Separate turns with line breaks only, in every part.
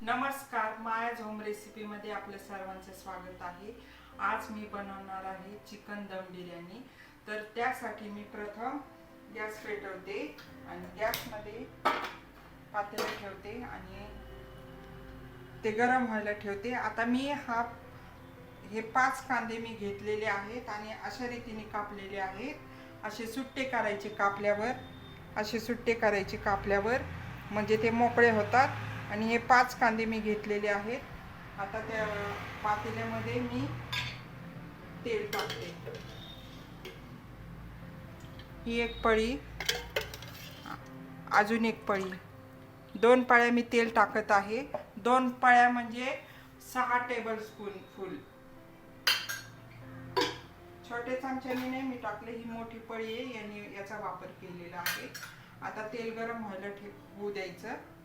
नमस्कार, माया झोम रेसिपीमध्ये आपल्या सर्वांचे स्वागत आहे। आज मी बनवणार आहे चिकन दम बिर्याणी। तर त्यासाठी मी प्रथम गॅस पेटवते आणि गॅसमध्ये पातेले ठेवते आणि ते गरम व्हायला ठेवते। आता मी हे 5 कांदे मी घेतलेले आहेत आणि अशा रीतीने कापलेले आहेत। असे सुट्टे करायचे कापल्यावर म्हणजे ते मोकळे होतात। आणि हे 5 कांदे मी घेतलेले आहेत। आता त्या पातेल्यामध्ये मी तेल टाकते। ही एक पळी, अजून एक पळी, 2 पळ्या मी तेल टाकत आहे। 2 पळ्या म्हणजे 6 टेबलस्पून फुल। छोटे चमच्याने नाही मी टाकले, ही मोठी पळी आहे, याने याचा वापर केलेला आहे। आता तेल गरम व्हायला होऊ द्यायचं।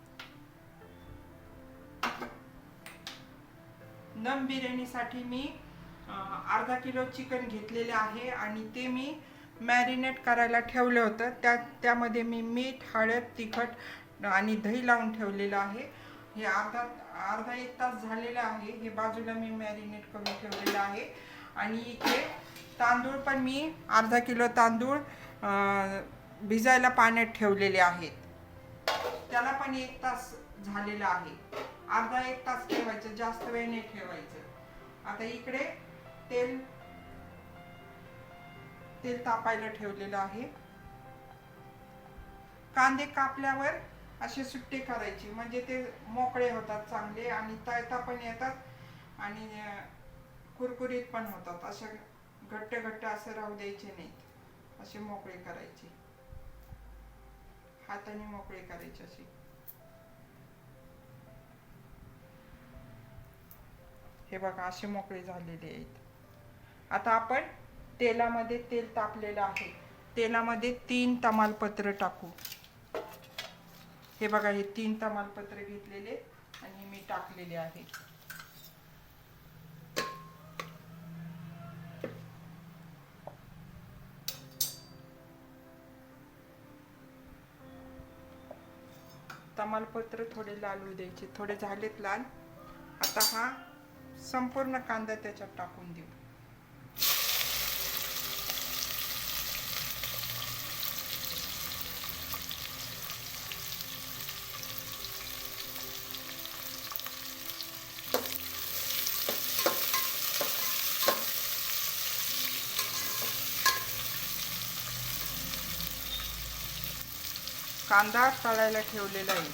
दम बिर्याणीसाठी मी अर्धा किलो चिकन घेतलेले आहे आणि ते मी मॅरिनेट करायला ठेवलं होतं। त्यामध्ये मी मीठ, हळद, तिखट आणि दही लावून ठेवलेलं आहे। हे अर्धा एक तास झालेला आहे। हे बाजूला मी मॅरिनेट करून ठेवलेलं आहे। आणि इथे तांदूळ पण मी अर्धा किलो तांदूळ भिजायला पाण्यात ठेवलेले आहेत। त्याला पण 1 तास झालेला आहे। अर्धा 1 तास ठेवायचं, जास्त वेळ नाही ठेवायचं। आता इकडे तेल तापायला ठेवलेलं आहे। कांदे कापल्यावर असे सुट्टे करायचे म्हणजे ते मोकळे होतात चांगले आणि तळता पण येतात आणि कुरकुरीत पण होतात। असे घट्ट असं राहू द्यायचे नाहीत, असे मोकळे करायचे, हाताने मोकळे करायचे असे। हे बघा असे मोकळे झालेले आहेत। आता आपण तेलामध्ये तेल तापलेलं आहे, तेलामध्ये 3 तमालपत्र टाकू। हे बघा हे 3 तमालपत्र घेतलेले आणि मी टाकलेले आहे। तमालपत्र थोडे लाल होऊ द्यायचे, थोडे झालेत लाल। आता हा संपूर्ण कांदा त्याच्यात टाकून देऊ। कांदा तळायला ठेवलेला आहे।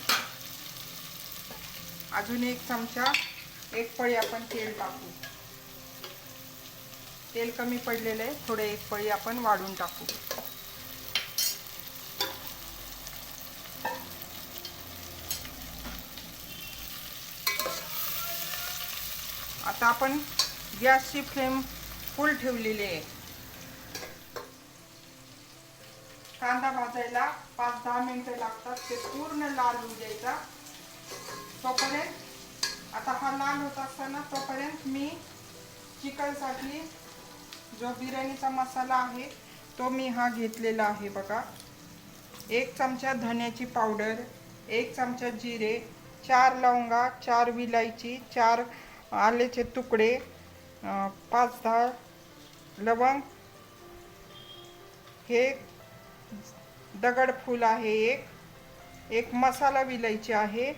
अजून 1 चमचा, 1 पळी आपण तेल टाकू। तेल कमी पडलेलं आहे, थोडे 1 पळी आपण वाढून टाकू। आता आपण गॅसची फ्लेम फुल ठेवलेली आहे। कांदा भाजायला 5-10 मिनिटं लागतात, ते पूर्ण लाल होऊ द्यायचा। तोपर्यंत आता हा लाल होत असताना तोपर्यंत मी चिकनसाठी जो बिर्याणीचा मसाला आहे तो मी हा घेतलेला आहे। बघा 1 चमचा धन्याची पावडर, 1 चमचा जिरे, 4 लवंगा, 4 विलायची, 4 आल्याचे तुकडे, 5-10 लवंग, हे दगड फूल आहे, एक मसाला विलायची आहे,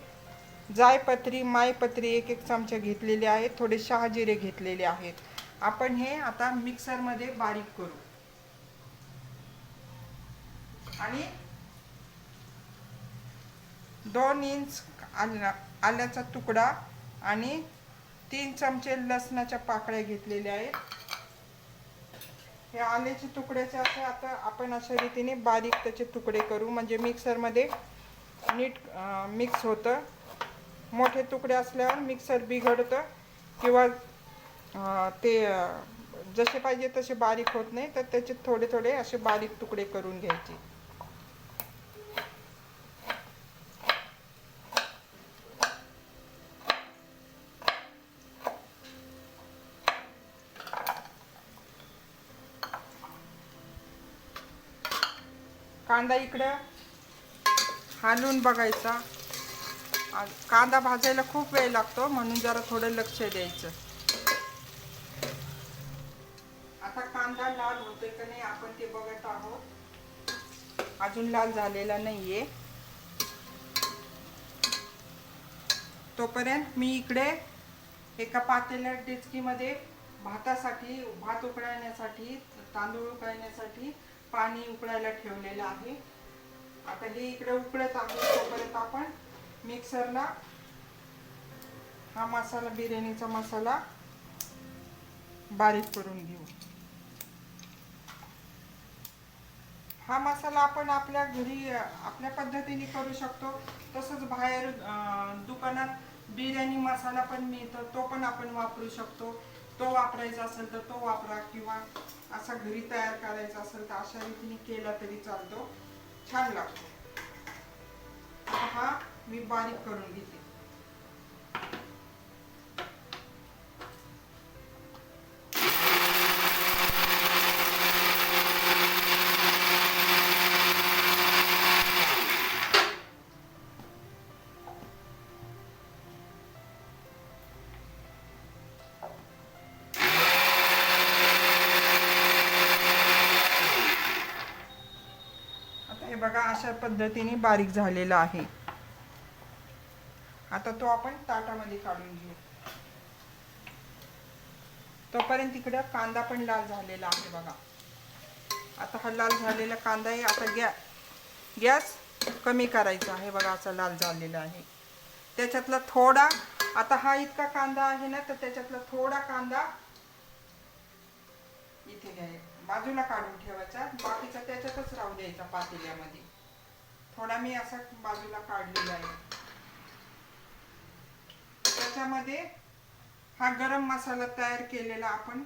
जायपत्री, मायपत्री 1-1 चमचा घेतलेले आहेत, थोडे शहाजिरे घेतलेले आहेत। आपण हे आता मिक्सर मध्ये बारीक करू आणि 2 इंच आल्याचा तुकडा आणि 3 चमचे लसणाच्या पाकळ्या घेतलेल्या आहेत। हे आल्याचे तुकड्याचे असे आता आपण अशा रीतीने बारीक त्याचे तुकडे करू म्हणजे मिक्सर मध्ये नीट मिक्स होतं। मोठे तुकडे असल्यावर मिक्सर बिघडतं किंवा ते जसे पाहिजे तसे बारीक होत नाही, तर त्याचे थोडे थोडे असे बारीक तुकडे करून घ्यायचे। कांदा इकडं हलवून बघायचा, कांदा भाजायला खूप वेळ लागतो, म्हणून जरा थोडं लक्ष द्यायचं. आता कांदा लाल होतोय का नाही आपण ते बघत आहोत. अजून लाल झालेला नाहीये. तोपर्यंत मी इकडे एका पातेल्या डेचकीमध्ये भात उकळण्यासाठी, तांदूळ उकळण्यासाठी पाणी उकळायला ठेवलेलं आहे. आता हे इकडे उकळत आहे, तोपर्यंत आपण मिक्सरला हा मसाला, बिर्याणीचा मसाला बारीक करून घेऊ. हा मसाला आपण आपल्या घरी आपल्या पद्धतीने करू शकतो. तसंच बाहेर दुकानात बिर्याणी मसाला पण मिळतो, तो पण आपण वापरू शकतो. तो वापरायचा असेल तर तो वापरा, किंवा असा घरी तयार करायचा असेल तर अशा रीतीने केला तरी चालतो, छान लागतो. हा मी बारीक करून घेते. बघा अशा पद्धतीने बारीक झालेला आहे. आता तो आपण ताटामध्ये काढून घेऊ. तोपर्यंत इकडे कांदा पण लाल झालेला आहे बघा. आता हा लाल झालेला कांदा आहे. आता गॅस कमी करायचा आहे बघा. असा लाल झालेला आहे. त्याच्यातला थोडा, आता हा इतका कांदा आहे ना, तर त्याच्यातला थोडा कांदा इथे घ्यायचा, बाजूला काढून ठेवायचा. बाकीचा त्याच्यातच राहू द्यायचा पातेल्यामध्ये. थोडा मी असा बाजूला काढलेला आहे. त्याच्यामध्ये हा गरम मसाला तयार केलेला आपण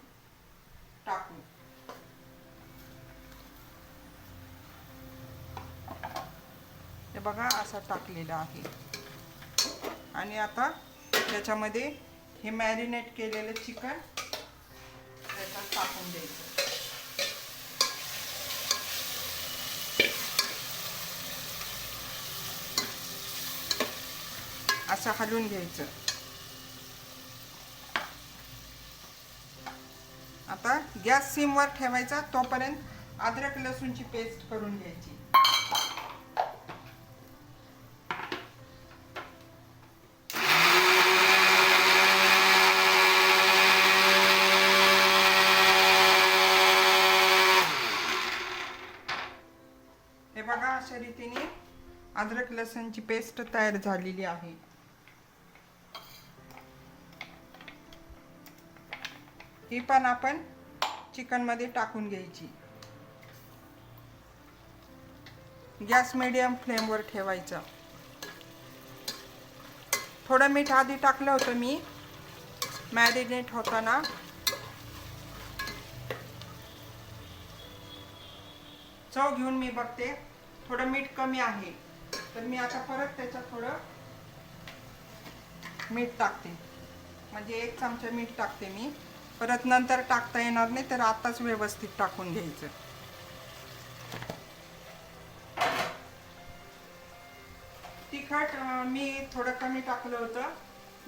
टाकू. हे बघा असा टाकलेला आहे. आणि आता त्याच्यामध्ये हे मॅरिनेट केलेलं चिकन त्याच्यात टाकून द्यायचं. असं हलवून घ्यायचं. आता गॅस सिमवर ठेवायचा. तोपर्यंत अद्रक लसूणची पेस्ट करून घ्यायची. हे बघा अशा रीतीने अद्रक लसूणची पेस्ट तयार झालेली आहे. ही पण आपण चिकन मध्ये टाकून घ्यायची. गॅस मीडियम फ्लेमवर ठेवायचा. थोडं मीठ आधी टाकलं होतं मी मॅरिनेट होताना. चव घेऊन मी बघते, थोडं मीठ कमी आहे, तर मी आता परत त्याच्यात थोडं मीठ टाकते. म्हणजे 1 चमचा मीठ टाकते मी. परत नंतर टाकता येणार नाही, तर आताच व्यवस्थित टाकून घ्यायचं. तिखट मी थोडं कमी टाकलं होतं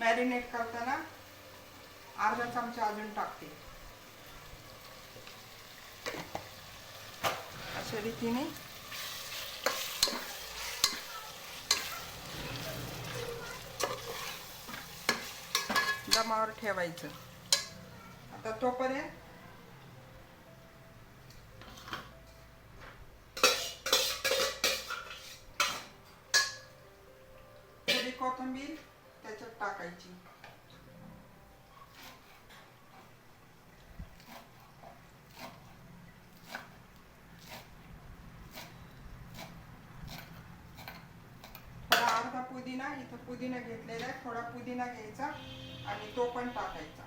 मॅरिनेट करताना. अर्धा चमचा अजून टाकते. अशा रीतीने दमावर ठेवायचं. आता तोपर्यंत थोडी कोथिंबीर त्याच्यात टाकायची. थोडा अर्धा पुदिना, इथं पुदिना घेतलेला आहे, थोडा पुदिना घ्यायचा आणि तो पण टाकायचा,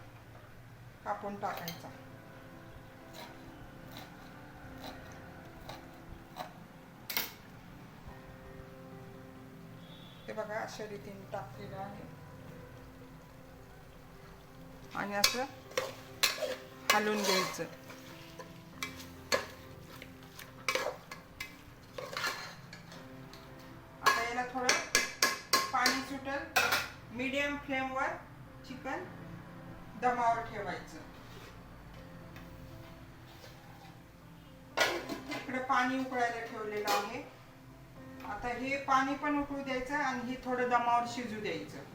कापून टाकायचा. ते बघा अशा रीतीने टाकलेलं आहे. आणि असं हलवून घ्यायचं. आता याला थोडं पाणी सुटेल फ्लेमवर चिकन दमावर ठेवायचं. इकडे पाणी उकळायला ठेवलेलं आहे. आता हे पाणी पण उकळू द्यायचं आणि हे थोडं दमावर शिजू द्यायचं.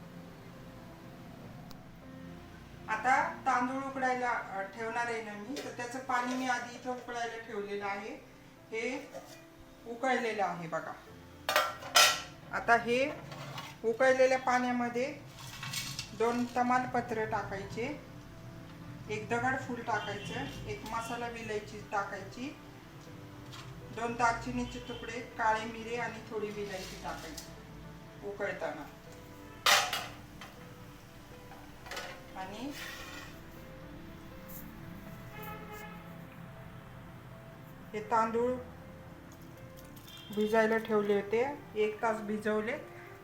आता तांदूळ उकडायला ठेवणार आहे ना मी, तर त्याचं पाणी मी आधी इथं उकळायला ठेवलेलं आहे. हे उकळलेलं आहे बघा. आता हे उकळलेल्या पाण्यामध्ये 2 तमालपत्र टाकायचे, 1 दगडफूल टाकायचं, 1 मसाला विलायची टाकायची, 2 दालचिनीचे तुकडे, काळे मिरे आणि थोडी विलायची टाकायची उकळताना. आणि हे तांदूळ भिजायला ठेवले होते, 1 तास भिजवले.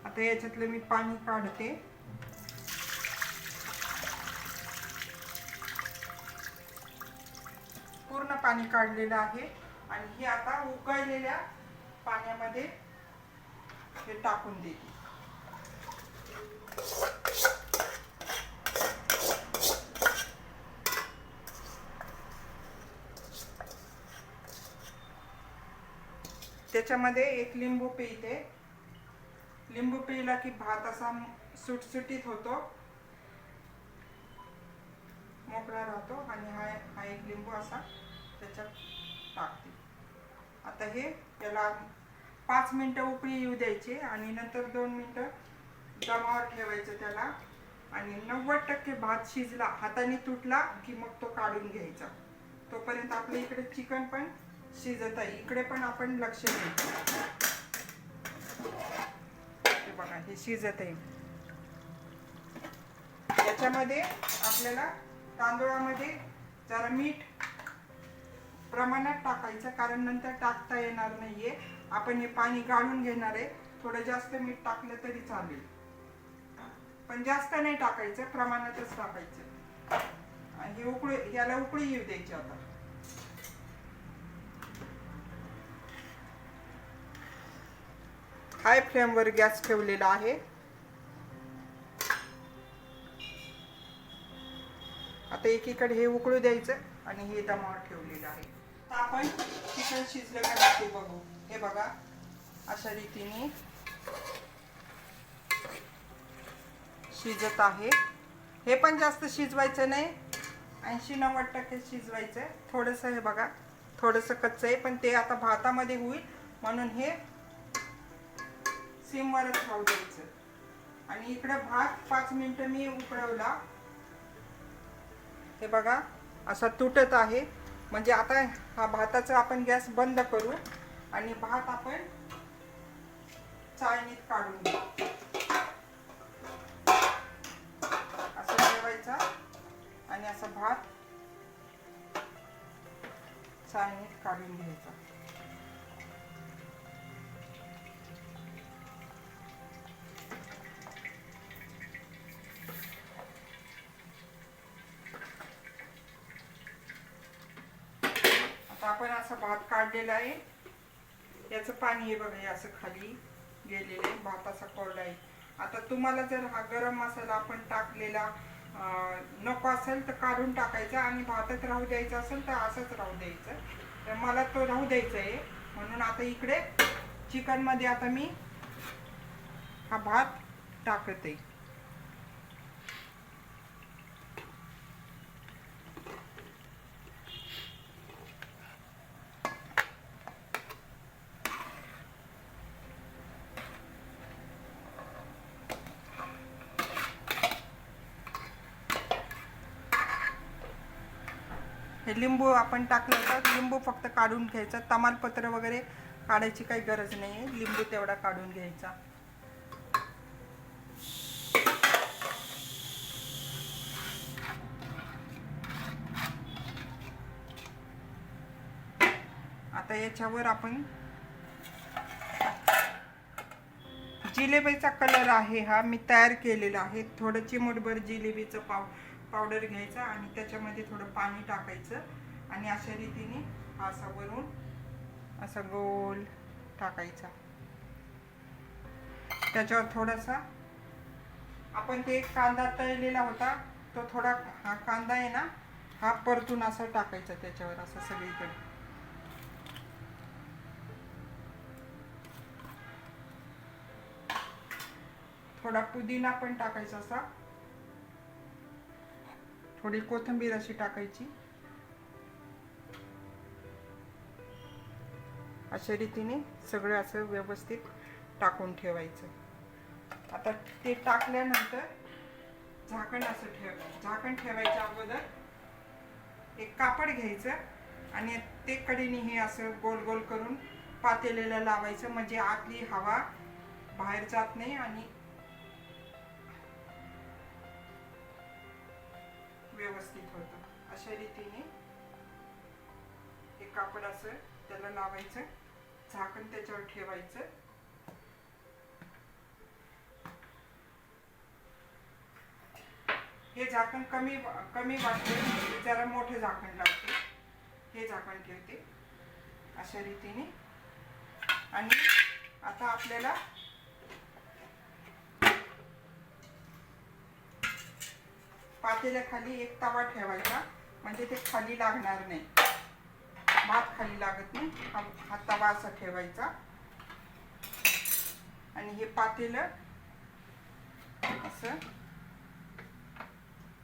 आता याच्यातलं मी पाणी काढते. पूर्ण पाणी काढलेलं आहे आणि हे आता उकळलेल्या पाण्यामध्ये हे टाकून देते. त्याच्यामध्ये 1 लिंबू पिळते. लिंबू पिळला की भात असा सुटसुटीत होतो, मोकळा राहतो. आणि हा 1 लिंबू असा त्याच्यात टाकते. आता हे याला 5 मिनिटं उकळी येऊ द्यायची आणि नंतर 2 मिनिटं दमावर ठेवायचं त्याला. आणि 90% भात शिजला, हाताने तुटला की मग तो काढून घ्यायचा. तोपर्यंत आपल्या इकडे चिकन पण शिजत आहे. इकडे पण आपण लक्ष द्यायचं. हे बघा, हे शिजत आहे. याच्यामध्ये आपल्याला तांदूळामध्ये जरा मीठ प्रमाणात टाकायचं, कारण नंतर टाकता येणार नाहीये. आपण हे पाणी गाळून घेणार आहे. थोडं जास्त मीठ टाकलं तरी चालेल, पण जास्त नाही टाकायचं, प्रमाणातच टाकायचं. हे याला उकळी येऊ द्यायची. आता हाय फ्लेमवर गॅस ठेवलेला आहे. आता एकीकडे हे उकळू द्यायचं आणि हे दमावर ठेवलेलं आहे. आता आपण चिकन शिजलं का ते बघू. हे बघा, अशा रीतीने शिजत आहे. हे पण जास्त शिजवायचं नाही, 80-90% शिजवायचं. थोडंसं हे बघा, थोडंसं कच्चं आहे, पण ते आता भातामध्ये होईल म्हणून हे सिमवरच राहू द्यायचं. आणि इकडे भात 5 मिनिटं मी उकळवला. हे बघा, असा तुटत आहे. म्हणजे आता हा भाताचा आपण गॅस बंद करू आणि भात आपण चाळणीत काढून घेऊ. असं ठेवायचा आणि असा भात चाळणीत काढून घ्यायचा. आपण असं भात काढलेला आहे. याचं पाणी हे बघा, असं खाली गेलेलं आहे. भात असा कोरडा आहे. आता तुम्हाला जर हा गरम मसाला आपण टाकलेला नको असेल तर काढून टाकायचा आणि भातात राहू द्यायचा असेल तर असंच राहू द्यायचं. तर मला तो राहू द्यायचा आहे म्हणून आता इकडे चिकन मध्ये आता मी हा भात टाकते. हे लिंबू आपण टाकलं तर लिंबू फक्त काढून घ्यायचा. तमालपत्र वगैरे काढायची काही गरज नाही आहे, लिंबू तेवढा काढून घ्यायचा. आता याच्यावर आपण जिलेबीचा कलर आहे हा मी तयार केलेला आहे. थोडं चिमूटभर जिलेबीचं पावडर घ्यायचा आणि त्याच्यामध्ये थोडं पाणी टाकायचं आणि अशा रीतीने हा असा वरून असा गोल टाकायचा. त्याच्यावर थोडासा आपण ते कांदा तळलेला होता तो थोडा, हा कांदा आहे ना हा परतून असा टाकायचा त्याच्यावर असं सगळीकडे. थोडा पुदिना पण टाकायचा असा, थोडी कोथिंबीर अशी टाकायची. अशा रीतीने सगळं असं व्यवस्थित टाकून ठेवायचं. आता ते टाकल्यानंतर झाकण असं झाकण ठेवायच्या अगोदर एक कापड घ्यायचं आणि ते कडेने हे असं गोल गोल करून पातेल्याला लावायचं, म्हणजे आतली हवा बाहेर जात नाही आणि व्यवस्थित होतं. अशा रीतीने हे कापड असं त्याला लावायचं, झाकण त्याच्यावर ठेवायचं. हे झाकण कमी वाटते, जरा मोठे झाकण लावते, हे झाकण ठेवते अशा रीतीने. आणि आता आपल्याला पातेल्याखाली एक तवा ठेवायचा, म्हणजे ते खाली लागणार नाही, भात खाली लागत नाही. हा तवा असा ठेवायचा आणि हे पातेलं असं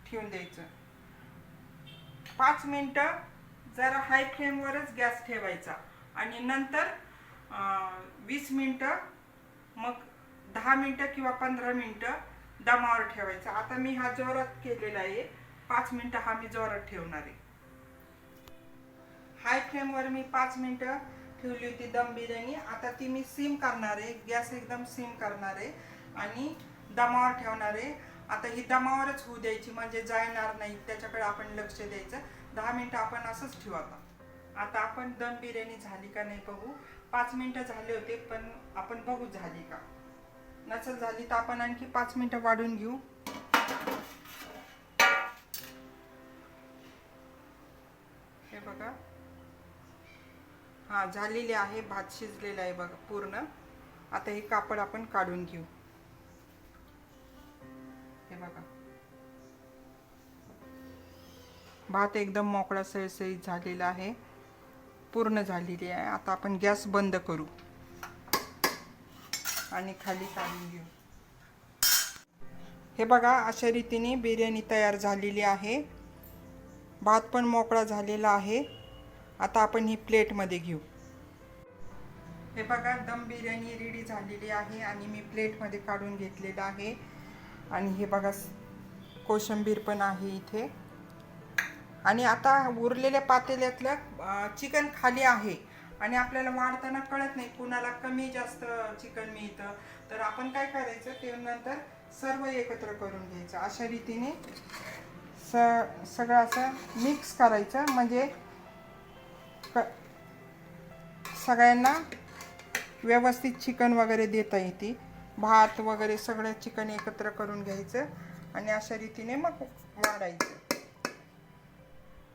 ठेवून द्यायचं. 5 मिनिटं जरा हाय फ्लेमवरच गॅस ठेवायचा आणि नंतर 20 मिनिटं, मग 10 मिनिटं किंवा 15 मिनिटं दमावर ठेवायचा. आता मी हा जोरात केलेला आहे, 5 मिनिटं हा मी जोरात ठेवणार आहे. हाय फ्लेमवर मी 5 मिनिटं ठेवली होती दम बिर्याणी. आता ती मी सिम करणार आहे, गॅस एकदम सिम करणार आहे आणि दमावर ठेवणार आहे. आता ही दमावरच होऊ द्यायची, म्हणजे जाणार नाही, त्याच्याकडे आपण लक्ष द्यायचं. 10 मिनिटं आपण असंच ठेवू. आता आपण दम बिर्याणी झाली का नाही बघू. 5 मिनिटं झाले होते, पण आपण बघू झाली का. नसेल झाली तर आपण आणखी 5 मिनिटं वाढून घेऊ. हे बघा, हा झालेली आहे, भात शिजलेला आहे बघा पूर्ण. आता हे कापड आपण काढून घेऊ. हे बघा, भात एकदम मोकळा सळसळीत झालेला आहे, पूर्ण झालेली आहे. आता आपण गॅस बंद करू आणि खाली काढून घेऊ. हे बघा, अशा रीतीने बिर्याणी तयार झालेली आहे. भात पण मोकळा झालेला आहे. आता आपण ही प्लेटमध्ये घेऊ. हे बघा, दम बिर्याणी रेडी झालेली आहे आणि मी प्लेटमध्ये काढून घेतलेलं आहे. आणि हे बघा, कोशिंबीर पण आहे इथे. आणि आता उरलेल्या पातेल्यातलं चिकन खाली आहे आणि आपल्याला वाढताना कळत नाही, कुणाला कमी जास्त चिकन मिळतं, तर आपण काय करायचं, ते नंतर सर्व एकत्र करून घ्यायचं. अशा रीतीने सगळं असं मिक्स करायचं, म्हणजे सगळ्यांना व्यवस्थित चिकन वगैरे देता येते. भात वगैरे सगळं चिकन एकत्र करून घ्यायचं आणि अशा रीतीने मग वाढायचं.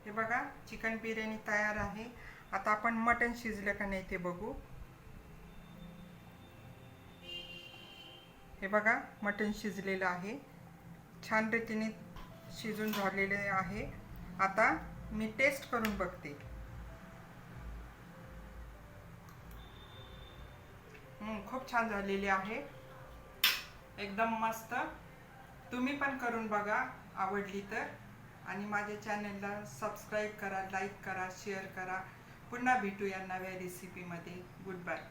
हे बघा, चिकन बिर्याणी तयार आहे. आता आपण मटण शिजलं का नाही ते बघू. हे बघा, मटण शिजलेलं आहे, छान रीतीने शिजून झालेले आहे. आता मी टेस्ट करून बघते. खूप छान झालेली आहे, एकदम मस्त. तुम्ही पण करून बघा आवडली तर, आणि माझ्या चॅनलला सबस्क्राईब करा, लाईक करा, शेअर करा. पुन्हा भेटूया नव्या रेसिपीमध्ये. Good bye.